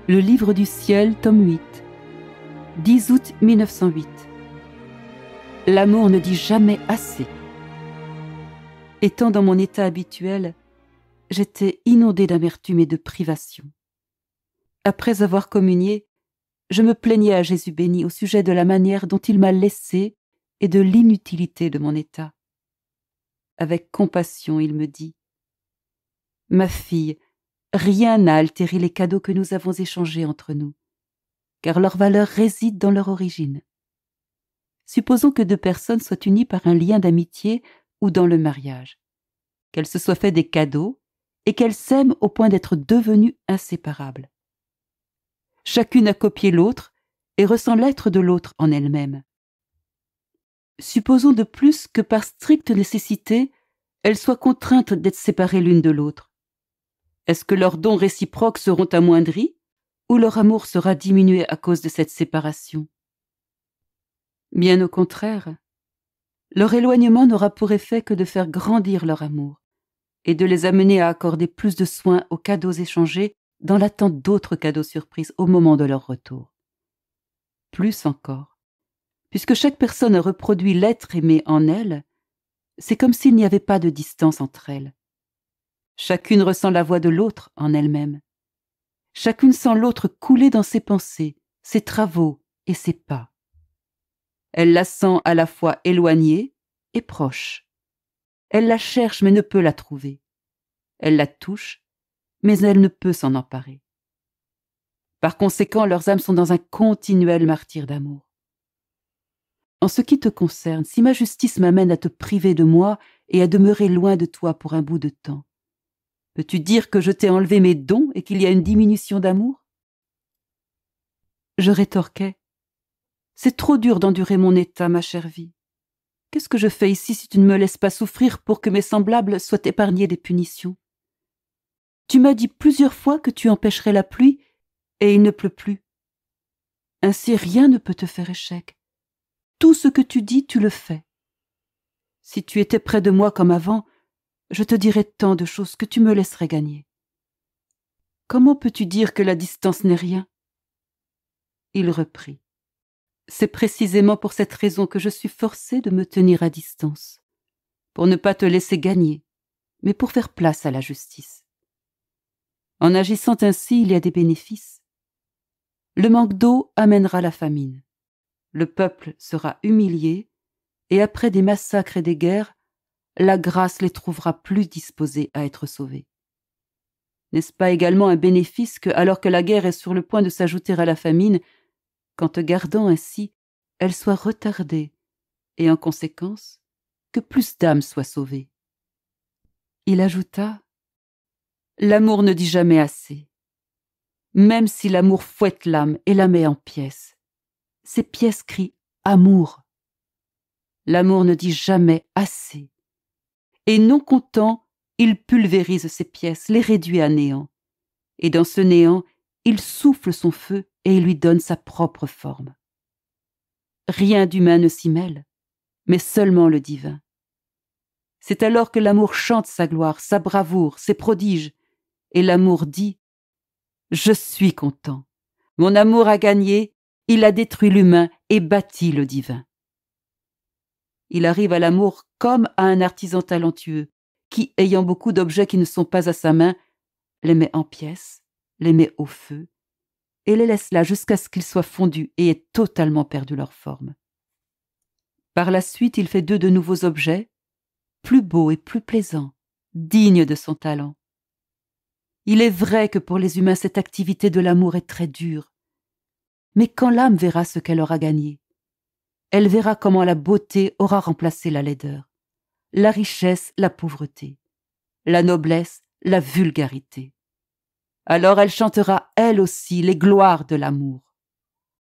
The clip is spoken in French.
Le livre du ciel, tome 8, 10 août 1908. L'amour ne dit jamais assez. Étant dans mon état habituel, j'étais inondée d'amertume et de privation. Après avoir communié, je me plaignais à Jésus béni au sujet de la manière dont il m'a laissée et de l'inutilité de mon état. Avec compassion, il me dit : « Ma fille, rien n'a altéré les cadeaux que nous avons échangés entre nous, car leur valeur réside dans leur origine. Supposons que deux personnes soient unies par un lien d'amitié ou dans le mariage, qu'elles se soient fait des cadeaux et qu'elles s'aiment au point d'être devenues inséparables. Chacune a copié l'autre et ressent l'être de l'autre en elle-même. Supposons de plus que par stricte nécessité, elles soient contraintes d'être séparées l'une de l'autre. Est-ce que leurs dons réciproques seront amoindris ou leur amour sera diminué à cause de cette séparation ? Bien au contraire, leur éloignement n'aura pour effet que de faire grandir leur amour et de les amener à accorder plus de soin aux cadeaux échangés dans l'attente d'autres cadeaux surprises au moment de leur retour. Plus encore, puisque chaque personne a reproduit l'être aimé en elle, c'est comme s'il n'y avait pas de distance entre elles. Chacune ressent la voix de l'autre en elle-même. Chacune sent l'autre couler dans ses pensées, ses travaux et ses pas. Elle la sent à la fois éloignée et proche. Elle la cherche mais ne peut la trouver. Elle la touche, mais elle ne peut s'en emparer. Par conséquent, leurs âmes sont dans un continuel martyre d'amour. En ce qui te concerne, si ma justice m'amène à te priver de moi et à demeurer loin de toi pour un bout de temps, peux-tu dire que je t'ai enlevé mes dons et qu'il y a une diminution d'amour ? Je rétorquai : c'est trop dur d'endurer mon état, ma chère vie. Qu'est-ce que je fais ici si tu ne me laisses pas souffrir pour que mes semblables soient épargnés des punitions ? Tu m'as dit plusieurs fois que tu empêcherais la pluie et il ne pleut plus. Ainsi rien ne peut te faire échec. Tout ce que tu dis, tu le fais. Si tu étais près de moi comme avant, je te dirais tant de choses que tu me laisserais gagner. Comment peux-tu dire que la distance n'est rien ? Il reprit : c'est précisément pour cette raison que je suis forcé de me tenir à distance, pour ne pas te laisser gagner, mais pour faire place à la justice. En agissant ainsi, il y a des bénéfices. Le manque d'eau amènera la famine. Le peuple sera humilié, et après des massacres et des guerres, la grâce les trouvera plus disposés à être sauvés. N'est-ce pas également un bénéfice que, alors que la guerre est sur le point de s'ajouter à la famine, qu'en te gardant ainsi, elle soit retardée, et en conséquence, que plus d'âmes soient sauvées ? Il ajouta : l'amour ne dit jamais assez. Même si l'amour fouette l'âme et la met en pièces, ces pièces crient amour. L'amour ne dit jamais assez. Et non content, il pulvérise ses pièces, les réduit à néant. Et dans ce néant, il souffle son feu et il lui donne sa propre forme. Rien d'humain ne s'y mêle, mais seulement le divin. C'est alors que l'amour chante sa gloire, sa bravoure, ses prodiges, et l'amour dit : je suis content. Mon amour a gagné, il a détruit l'humain et bâti le divin. Il arrive à l'amour comme à un artisan talentueux qui, ayant beaucoup d'objets qui ne sont pas à sa main, les met en pièces, les met au feu et les laisse là jusqu'à ce qu'ils soient fondus et aient totalement perdu leur forme. Par la suite, il fait d'eux de nouveaux objets, plus beaux et plus plaisants, dignes de son talent. Il est vrai que pour les humains, cette activité de l'amour est très dure. Mais quand l'âme verra ce qu'elle aura gagné, elle verra comment la beauté aura remplacé la laideur, la richesse, la pauvreté, la noblesse, la vulgarité. Alors elle chantera, elle aussi, les gloires de l'amour.